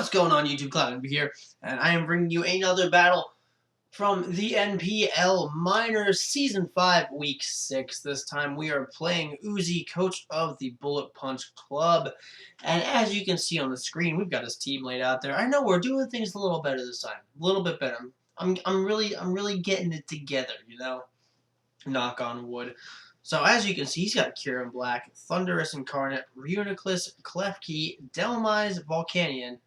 What's going on, YouTube? Cloud here, and I am bringing you another battle from the NPL Minors Season 5, Week 6. This time we are playing Uzi, coach of the Bullet Punch Club. And as you can see on the screen, we've got his team laid out there. I know we're doing things a little better this time. A little bit better. I'm really getting it together, you know? Knock on wood. So as you can see, he's got Kieran Black, Thunderous Incarnate, Reuniclus, Klefki, Delmise, Volcanion,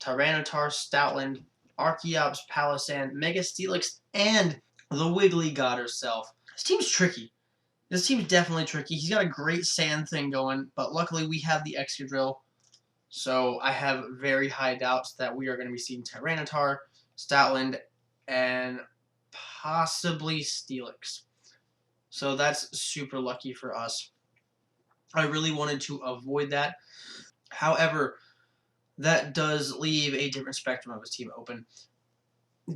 Tyranitar, Stoutland, Archeops, Palisand, Mega Steelix, and the Wiggly God herself. This team's tricky. This team's definitely tricky. He's got a great sand thing going, but luckily we have the Excadrill. So I have very high doubts that we are going to be seeing Tyranitar, Stoutland, and possibly Steelix. So that's super lucky for us. I really wanted to avoid that. However, that does leave a different spectrum of his team open.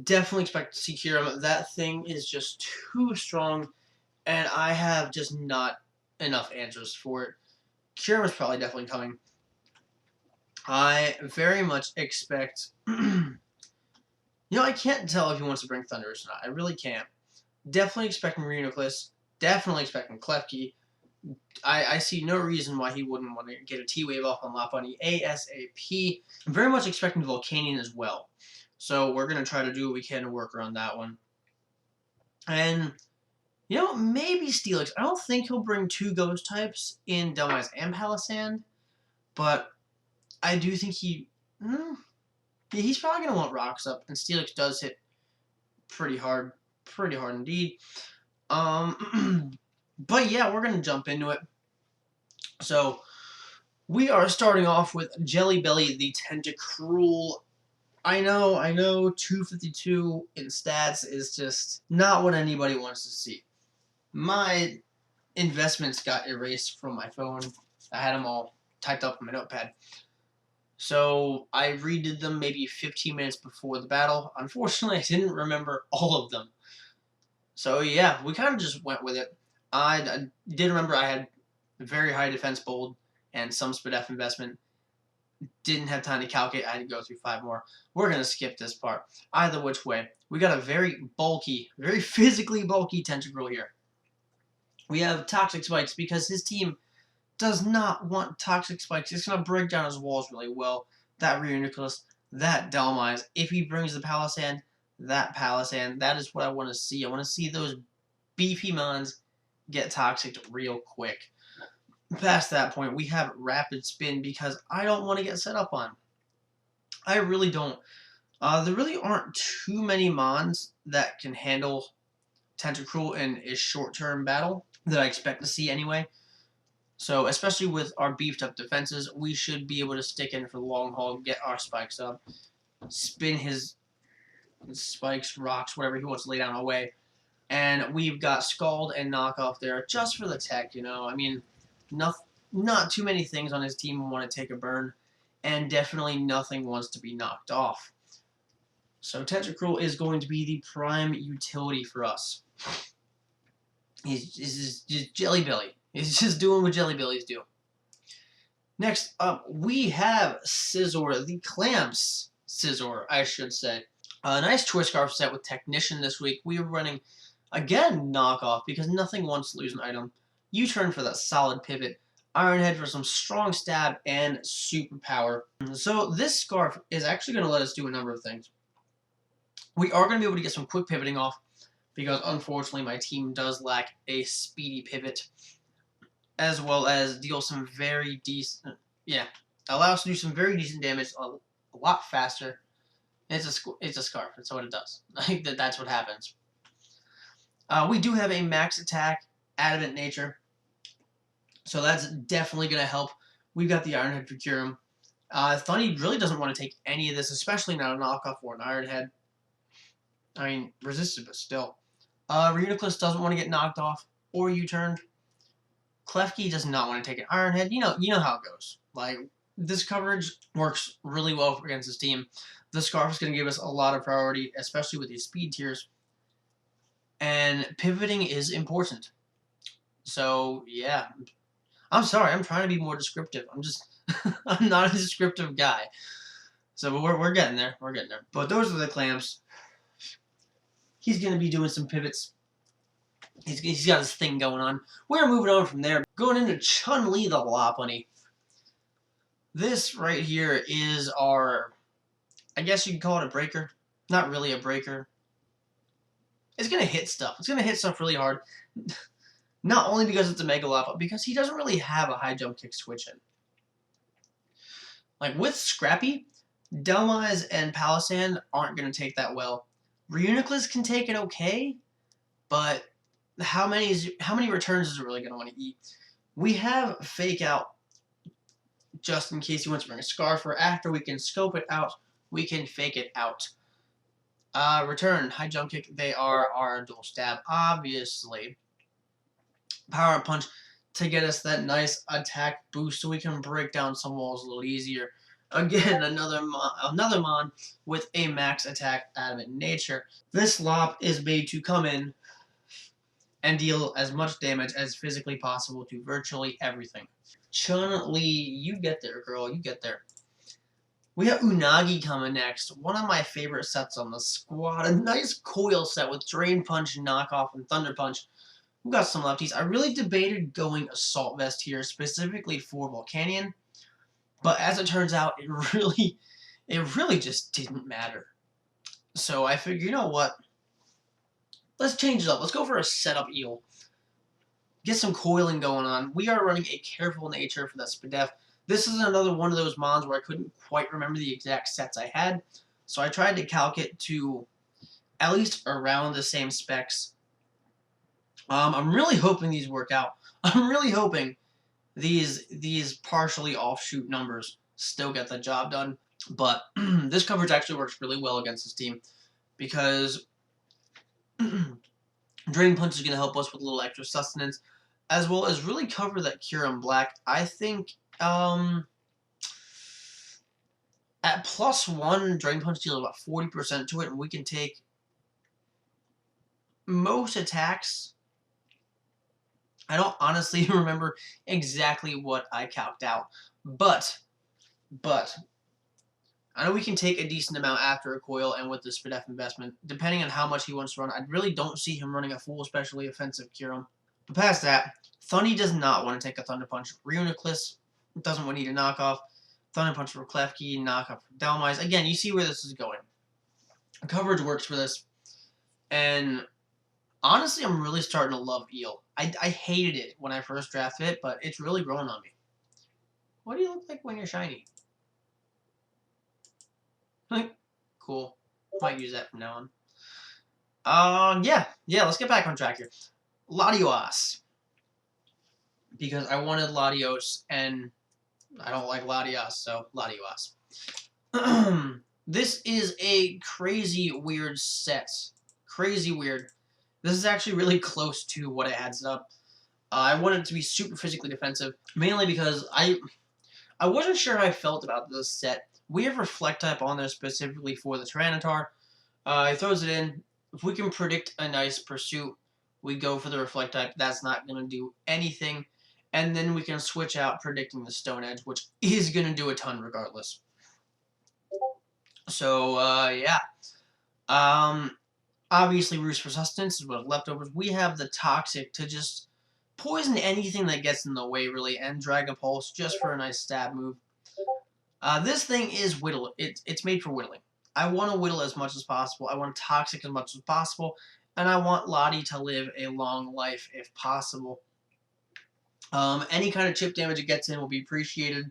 Definitely expect to see Kieran. That thing is just too strong, and I have just not enough answers for it. Kieran was probably definitely coming. I very much expect... I can't tell if he wants to bring Thunderous or not. I really can't. Definitely expecting Reuniclus. Definitely expecting Klefki. I see no reason why he wouldn't want to get a T-Wave off on Lopunny ASAP. I'm very much expecting Volcanion as well. So we're going to try to do what we can to work around that one. And, maybe Steelix. I don't think he'll bring two Ghost types in Delmise and Palisand. But I do think he's probably going to want Rocks Up. And Steelix does hit pretty hard. Pretty hard indeed. But yeah, we're going to jump into it. So, we are starting off with Jelly Belly, the Tentacruel. I know, 252 in stats is just not what anybody wants to see. My investments got erased from my phone. I had them all typed up on my notepad. So, I redid them maybe 15 minutes before the battle. Unfortunately, I didn't remember all of them. So, yeah, we kind of just went with it. I did remember I had very high defense bold and some SPDF investment. Didn't have time to calculate. I had to go through 5 more. We're going to skip this part. Either which way, we got a very bulky, very physically bulky Tentacruel here. We have Toxic Spikes because his team does not want Toxic Spikes. It's going to break down his walls really well. That Reuniclus, that Delmise. If he brings the Palisand, that is what I want to see. I want to see those beefy mons get toxic real quick. Past that point, we have Rapid Spin because I don't want to get set up on. I really don't. There really aren't too many mons that can handle Tentacruel in a short-term battle that I expect to see anyway. So, especially with our beefed-up defenses, we should be able to stick in for the long haul, get our spikes up, spin his spikes, rocks, whatever he wants to lay down away. And we've got Scald and Knockoff there just for the tech, I mean, not too many things on his team want to take a burn, and definitely nothing wants to be knocked off. So Tentacruel is going to be the prime utility for us. He's just Jelly Belly. He's just doing what Jelly Bellies do. Next up, we have Scizor, the Clamps Scizor, I should say. A nice Choice Scarf set with Technician this week. We are running, again, Knockoff, because nothing wants to lose an item. U-turn for that solid pivot. Iron Head for some strong stab and superpower. So this Scarf is actually going to let us do a number of things. We are going to be able to get some quick pivoting off, because unfortunately my team does lack a speedy pivot, as well as deal some very decent, allow us to do some very decent damage a lot faster. It's a Scarf. That's what it does. That's what happens. We do have a max attack, Adamant Nature. So that's definitely going to help. We've got the Iron Head for Kyurem. Thunny really doesn't want to take any of this, especially not a knockoff or an Iron Head. I mean, resisted, but still. Reuniclus doesn't want to get knocked off or U-turned. Klefki does not want to take an Iron Head. You know how it goes. Like, this coverage works really well against this team. The Scarf is going to give us a lot of priority, especially with these speed tiers. And pivoting is important. So, yeah. I'm sorry, I'm trying to be more descriptive. I'm not a descriptive guy. So we're getting there. We're getting there. But those are the clamps. He's going to be doing some pivots. He's got his thing going on. We're moving on from there. Going into Chun-Li the Lopunny. This right here is our, I guess you can call it a breaker. Not really a breaker. It's going to hit stuff. It's going to hit stuff really hard. Not only because it's a Mega Lop, but because he doesn't really have a high jump kick switch in. Like with Scrappy, Delmise and Palisand aren't going to take that well. Reuniclus can take it okay, but how many returns is it really going to want to eat? We have Fake Out just in case he wants to bring a Scarf, or after we can scope it out, we can Fake it out. Return, High Jump Kick, they are our Dual Stab, obviously. Power Punch to get us that nice attack boost so we can break down some walls a little easier. Again, another Mon with a max attack adamant nature. This Lop is made to come in and deal as much damage as physically possible to virtually everything. Chun-Li, you get there, girl. You get there. We have Unagi coming next. One of my favorite sets on the squad. A nice coil set with Drain Punch, Knockoff, and Thunder Punch. We've got some lefties. I really debated going Assault Vest here, specifically for Volcanion. But as it turns out, it really just didn't matter. So I figured, you know what? Let's change it up. Let's go for a setup eel. Get some coiling going on. We are running a Careful Nature for that Spadef. This is another one of those mons where I couldn't quite remember the exact sets I had. So I tried to calc it to at least around the same specs. I'm really hoping these work out. I'm really hoping these partially offshoot numbers still get the job done. But this coverage actually works really well against this team because Drain Punch is going to help us with a little extra sustenance, as well as really cover that Kyurem Black. I think at +1, Drain Punch deals about 40% to it, and we can take most attacks. I don't honestly remember exactly what I calced out, but I know we can take a decent amount after a coil and with the Spadef investment, depending on how much he wants to run. I really don't see him running a full specially offensive Kyurem. But past that, Thundy does not want to take a Thunder Punch. Reuniclus doesn't want to eat a knockoff. Thunder Punch for Klefki, knockoff for Delmise. Again, you see where this is going. Coverage works for this. And honestly, I'm really starting to love Eel. I hated it when I first drafted it, but it's really growing on me. What do you look like when you're shiny? Cool. Might use that from now on. Yeah, let's get back on track here. Latios. Because I wanted Latios, and I don't like Latios, so Latios. This is a crazy weird set. Crazy weird. This is actually really close to what I had set up. I wanted it to be super physically defensive, mainly because I wasn't sure how I felt about this set. We have Reflect type on there specifically for the Tyranitar. He throws it in. If we can predict a nice pursuit, we go for the Reflect type. That's not going to do anything. And then we can switch out predicting the Stone Edge, which is going to do a ton regardless. So, yeah. Obviously, Roost for Sustenance is what leftovers. We have the Toxic to just poison anything that gets in the way, really, and Dragon Pulse just for a nice stab move. This thing is whittle. It's made for whittling. I want to whittle as much as possible. I want Toxic as much as possible. And I want Lottie to live a long life if possible. Any kind of chip damage it gets in will be appreciated.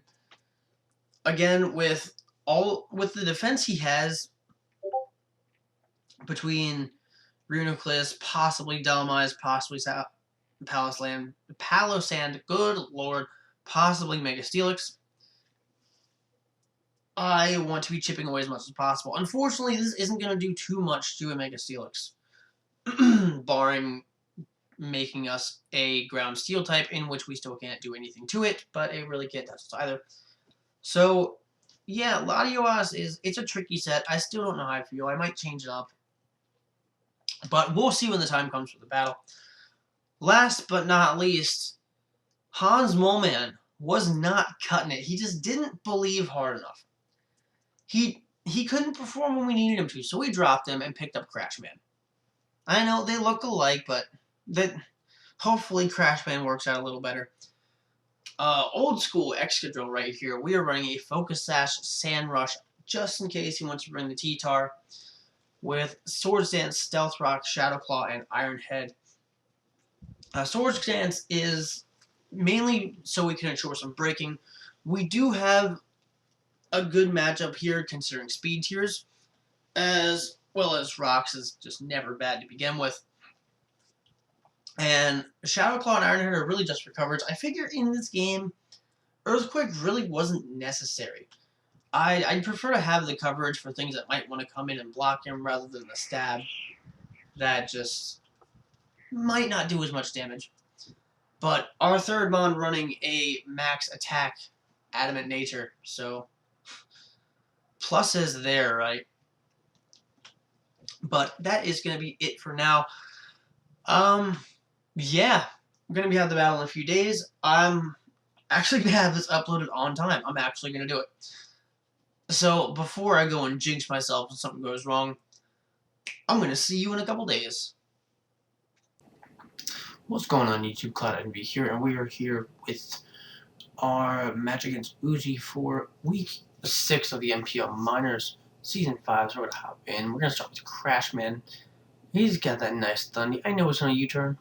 Again, with the defense he has between Reuniclus, possibly Delmise, possibly Palossand, good lord, possibly Mega Steelix, I want to be chipping away as much as possible. Unfortunately, this isn't going to do too much to a Mega Steelix, barring making us a ground steel type, in which we still can't do anything to it, but it really can't touch us either. So, yeah, Latios it's a tricky set. I still don't know how I feel. I might change it up. But we'll see when the time comes for the battle. Last but not least, Hans Moleman was not cutting it. He just didn't believe hard enough. he couldn't perform when we needed him to, so we dropped him and picked up Crashman. I know they look alike, but that hopefully Crashman works out a little better. Old school Excadrill right here. We are running a Focus Sash Sand Rush just in case he wants to bring the T-Tar with Swords Dance, Stealth Rock, Shadow Claw, and Iron Head. Swords Dance is mainly so we can ensure some breaking. We do have a good matchup here considering speed tiers, as well as Rocks is just never bad to begin with. And Shadow Claw and Iron Head are really just for coverage. I figure in this game, Earthquake really wasn't necessary. I'd prefer to have the coverage for things that might want to come in and block him rather than the stab that just might not do as much damage. But our third mon running a max attack Adamant Nature, so plus is there, right? But that is going to be it for now. Yeah, we're going to be having the battle in a few days. I'm actually going to have this uploaded on time. I'm actually going to do it. So before I go and jinx myself and something goes wrong, I'm going to see you in a couple days. What's going on YouTube? Cloud Envy here, and we are here with our match against Uzi for week 6 of the NPL Minors Season 5. So we're going to hop in. We're going to start with Crashman. He's got that nice Thundy. I know it's on a U-turn.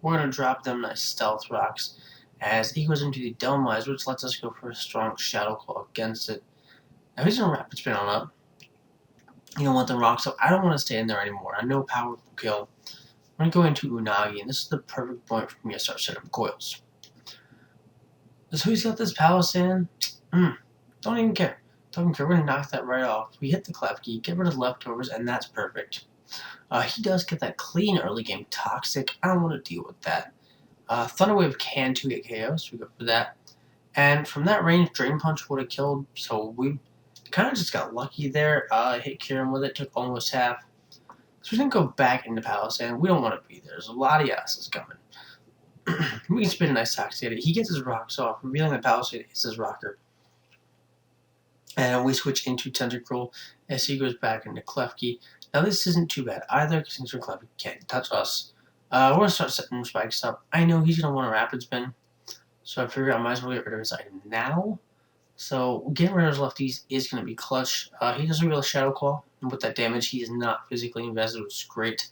We're going to drop them nice Stealth Rocks as he goes into the Delmise, which lets us go for a strong Shadow Claw against it. Now he's going to Rapid Spin on up. You don't want the Rocks, so I don't want to stay in there anymore. I know Power will kill. I'm going to go into Unagi, and this is the perfect point for me to start setting up coils. So he's got this Palisand. Don't even care. Don't even care. We're going to knock that right off. We hit the Klefki, get rid of the leftovers, and that's perfect. He does get that clean early game Toxic. I don't want to deal with that. Thunder Wave can 2 hit KO, so we go for that. And from that range, Drain Punch would have killed, so we kind of just got lucky there. Hit Kieran with it, took almost half. So we didn't go back into Palisand. We don't want to be there. There's a lot of asses coming. We can spin a nice Toxic. He gets his rocks off, revealing that Palisand is his rocker. And we switch into Tentacruel as he goes back into Klefki. Now this isn't too bad either, because since Klefki can't touch us. We're going to start setting spikes up. I know he's going to want a Rapid Spin, so I figured I might as well get rid of his item now. So getting rid of his lefties is going to be clutch. He does reveal a Shadow Claw, and with that damage, he is not physically invested, which is great.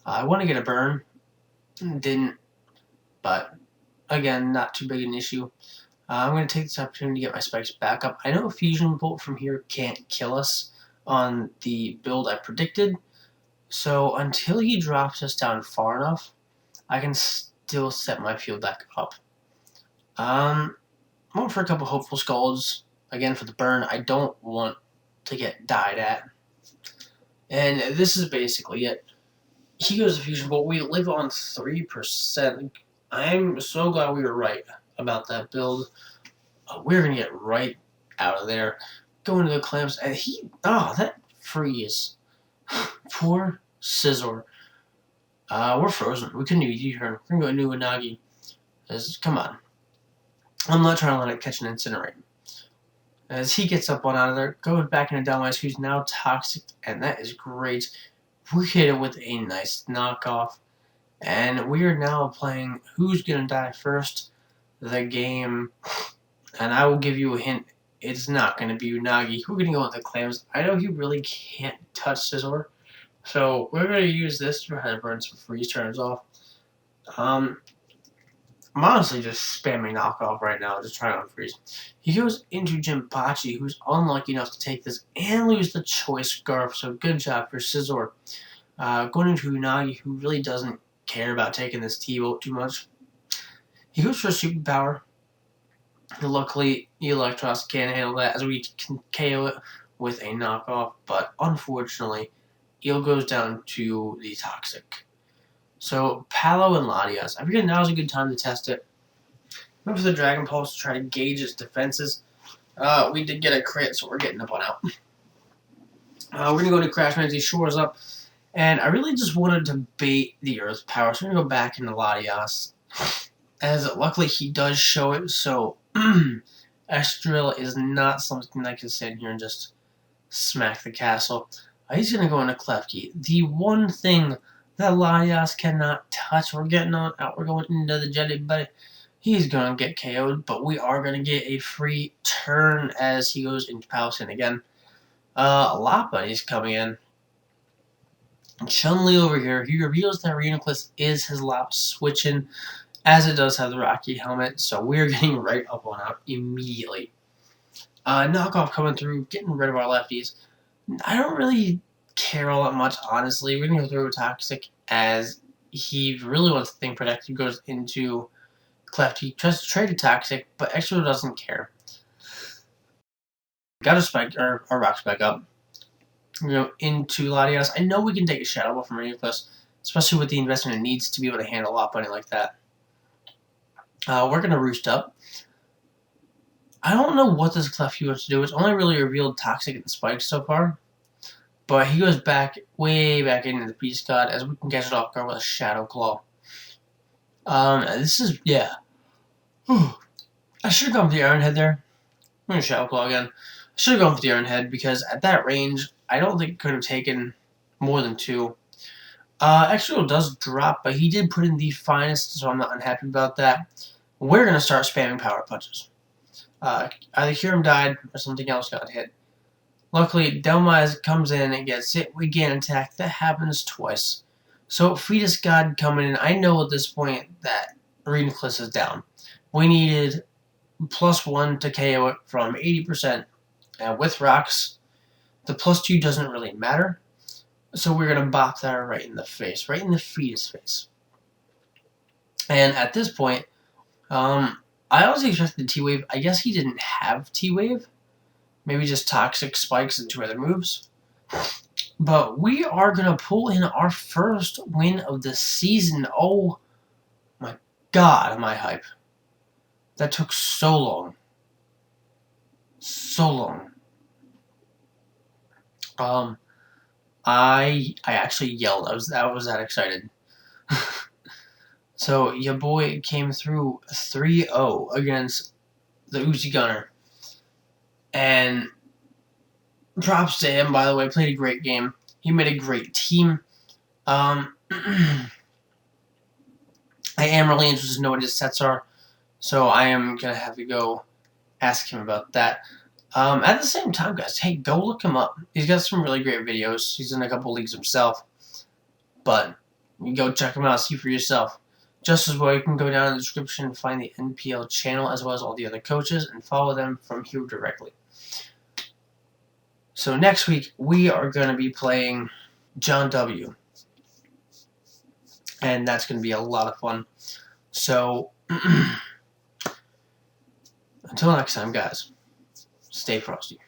I want to get a burn. Didn't, but again, not too big an issue. I'm going to take this opportunity to get my spikes back up. I know a Fusion Bolt from here can't kill us on the build I predicted, so until he drops us down far enough, I can still set my field back up. I'm going for a couple Hopeful Scalds, again for the burn. I don't want to get died at. And this is basically it. He goes to Fusion Bolt. We live on 3%. I'm so glad we were right about that build. We're going to get right out of there. Go into the clamps. And that freeze. Poor Scizor. We're frozen. We couldn't even U-turn. We're going to go into Unagi. Come on. I'm not trying to let it catch an Incinerate. As he gets up one out of there, goes back into Delmise, who's now Toxic, and that is great. We hit it with a nice knockoff. And we are now playing Who's Gonna Die First, the game. And I will give you a hint, it's not going to be Unagi. We're going to go with the clams. I know he really can't touch Scizor, so we're going to use this to try to burn some freeze turns off. I'm honestly just spamming knockoff right now, just trying to unfreeze. He goes into Jinpachi, who's unlucky enough to take this and lose the Choice Scarf, so good job for Scizor. Going into Unagi, who really doesn't care about taking this T-Bolt too much. He goes for a Superpower. Luckily, Electros can't handle that as we can KO it with a knockoff, but unfortunately, Eel goes down to the Toxic. So, Palo and Latias. I figured now's a good time to test it. Went for the Dragon Pulse to try to gauge its defenses. We did get a crit, so we're getting up on out. We're going to go into Crashman as he shores up, and I really just wanted to bait the Earth Power, so we're going to go back into Latias. As luckily he does show it, so Estrel is not something I can sit here and just Smack the castle. He's going to go into Klefki. The one thing that Latias cannot touch. We're getting on out. We're going into the Jelly Belly. He's going to get KO'd, but we are going to get a free turn as he goes into Palestine again. Lapa is coming in. Chun-Li over here, he reveals that Reuniclus is his Lapa switching, as it does have the Rocky helmet, so we're getting right up on out immediately. Knockoff coming through, getting rid of our lefties. I don't really care all that much, honestly. We're going to go through Toxic as he really wants to think Protected, goes into Cleft. He tries to trade a Toxic, but Extra doesn't care. Got a spike, or a rock spike up. Into Latias. I know we can take a Shadow Ball from Reuniclus, especially with the investment it needs to be able to handle a lot bunny like that. We're going to Roost up. I don't know what this Cleft wants to do. It's only really revealed Toxic and Spikes so far. But he goes back, way back into the Beast God as we can catch it off guard with a Shadow Claw. This is, yeah. I should have gone for the Iron Head there. I'm going to Shadow Claw again. I should have gone for the Iron Head because at that range, I don't think it could have taken more than 2. Extra does drop, but he did put in the finest, so I'm not unhappy about that. We're going to start spamming Power Punches. Either Kyurem died or something else got hit. Luckily, Delmize comes in and gets hit. We gain attack. That happens twice. So, Fetus God coming in. I know at this point that Reuniclus is down. We needed +1 to KO it from 80%. And with rocks, the +2 doesn't really matter. So we're going to bop that right in the face. Right in the Fetus face. And at this point, I honestly expected T-Wave. I guess he didn't have T-Wave. Maybe just Toxic, Spikes, and 2 other moves. But we are going to pull in our first win of the season. Oh my god, am I hype. That took so long. So long. I actually yelled. I was that excited. So your boy came through 3-0 against the Uzigunner. And props to him, by the way. Played a great game. He made a great team. I am really interested to know what his sets are. So I am going to have to go ask him about that. At the same time, guys, hey, go look him up. He's got some really great videos. He's in a couple leagues himself. But you go check him out, see for yourself. Just as well, you can go down in the description and find the NPL channel as well as all the other coaches and follow them from here directly. So next week, we are going to be playing John W. And that's going to be a lot of fun. So, until next time, guys, stay frosty.